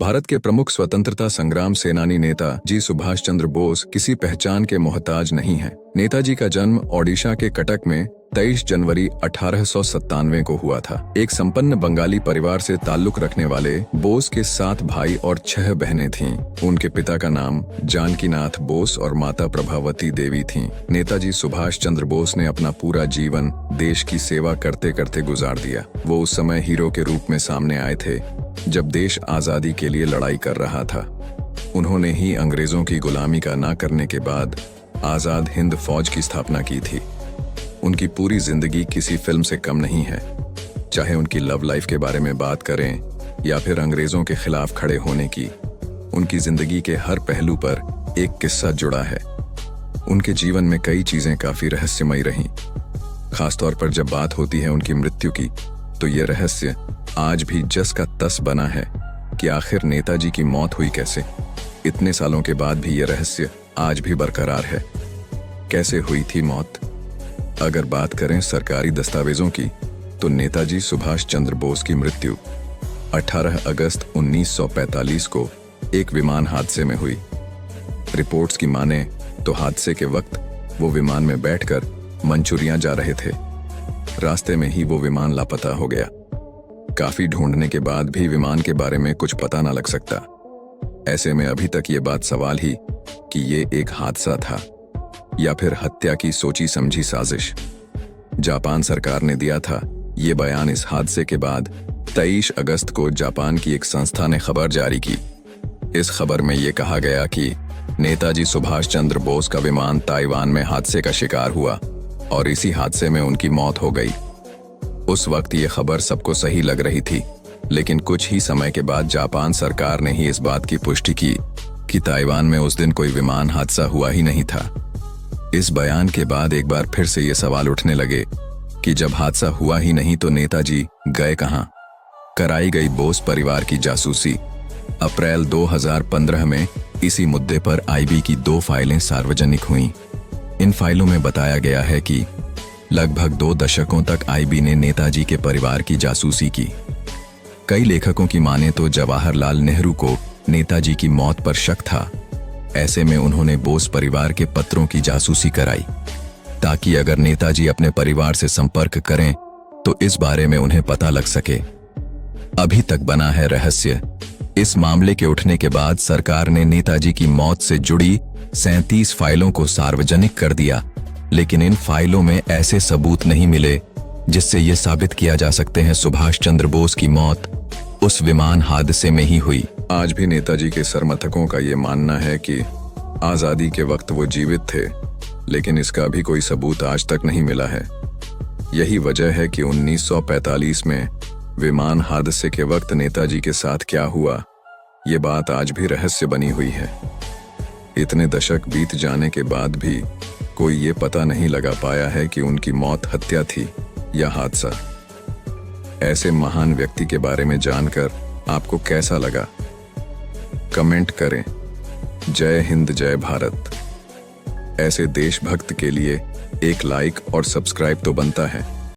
भारत के प्रमुख स्वतंत्रता संग्राम सेनानी नेता जी सुभाष चंद्र बोस किसी पहचान के मोहताज नहीं है। नेताजी का जन्म ओडिशा के कटक में 23 जनवरी 1897 को हुआ था। एक संपन्न बंगाली परिवार से ताल्लुक रखने वाले बोस के 7 भाई और 6 बहनें थीं। उनके पिता का नाम जानकीनाथ बोस और माता प्रभावती देवी थीं। नेताजी सुभाष चंद्र बोस ने अपना पूरा जीवन देश की सेवा करते करते गुजार दिया। वो उस समय हीरो के रूप में सामने आए थे जब देश आजादी के लिए लड़ाई कर रहा था। उन्होंने ही अंग्रेजों की गुलामी का ना करने के बाद आजाद हिंद फौज की स्थापना की थी। उनकी पूरी जिंदगी किसी फिल्म से कम नहीं है। चाहे उनकी लव लाइफ के बारे में बात करें या फिर अंग्रेजों के खिलाफ खड़े होने की, उनकी जिंदगी के हर पहलू पर एक किस्सा जुड़ा है। उनके जीवन में कई चीजें काफी रहस्यमयी रहीं। खासतौर पर जब बात होती है उनकी मृत्यु की, तो ये रहस्य आज भी जस का तस बना है कि आखिर नेताजी की मौत हुई कैसे। इतने सालों के बाद भी ये रहस्य आज भी बरकरार है। कैसे हुई थी मौत? अगर बात करें सरकारी दस्तावेजों की, तो नेताजी सुभाष चंद्र बोस की मृत्यु 18 अगस्त 1945 को एक विमान हादसे में हुई। रिपोर्ट्स की माने तो हादसे के वक्त वो विमान में बैठकर मंचूरियन जा रहे थे। रास्ते में ही वो विमान लापता हो गया। काफी ढूंढने के बाद भी विमान के बारे में कुछ पता न लग सकता। ऐसे में अभी तक ये बात सवाल ही कि ये एक हादसा था या फिर हत्या की सोची समझी साजिश। जापान सरकार ने दिया था ये बयान इस हादसे के बाद 23 अगस्त को जापान की एक संस्था ने खबर जारी की। इस खबर में ये कहा गया कि नेताजी सुभाष चंद्र बोस का विमान ताइवान में हादसे का शिकार हुआ और इसी हादसे में उनकी मौत हो गई। उस वक्त ये खबर सबको सही लग रही थी, लेकिन कुछ ही समय के बाद जापान सरकार ने ही इस बात की पुष्टि की कि ताइवान में उस दिन कोई विमान हादसा हुआ ही नहीं था। इस बयान के बाद एक बार फिर से ये सवाल उठने लगे कि जब हादसा हुआ ही नहीं तो नेताजी गए कहां? कराई गई बोस परिवार की जासूसी। अप्रैल 2015 में इसी मुद्दे पर आईबी की 2 फाइलें सार्वजनिक हुईं। इन फाइलों में बताया गया है कि लगभग 2 दशकों तक आईबी ने नेताजी के परिवार की जासूसी की। कई लेखकों की माने तो जवाहरलाल नेहरू को नेताजी की मौत पर शक था। ऐसे में उन्होंने बोस परिवार के पत्रों की जासूसी कराई ताकि अगर नेताजी अपने परिवार से संपर्क करें तो इस बारे में उन्हें पता लग सके। अभी तक बना है रहस्य। इस मामले के उठने के बाद सरकार ने नेताजी की मौत से जुड़ी 37 फाइलों को सार्वजनिक कर दिया, लेकिन इन फाइलों में ऐसे सबूत नहीं मिले जिससे यह साबित किया जा सकते हैं सुभाष चंद्र बोस की मौत उस विमान हादसे में ही हुई। आज भी नेताजी के समर्थकों का ये मानना है कि आजादी के वक्त वो जीवित थे, लेकिन इसका भी कोई सबूत आज तक नहीं मिला है। यही वजह है कि 1945 में विमान हादसे के वक्त नेताजी के साथ क्या हुआ, ये बात आज भी रहस्य बनी हुई है। इतने दशक बीत जाने के बाद भी कोई ये पता नहीं लगा पाया है कि उनकी मौत हत्या थी या हादसा। ऐसे महान व्यक्ति के बारे में जानकर आपको कैसा लगा? कमेंट करें। जय हिंद, जय भारत। ऐसे देशभक्त के लिए एक लाइक और सब्सक्राइब तो बनता है।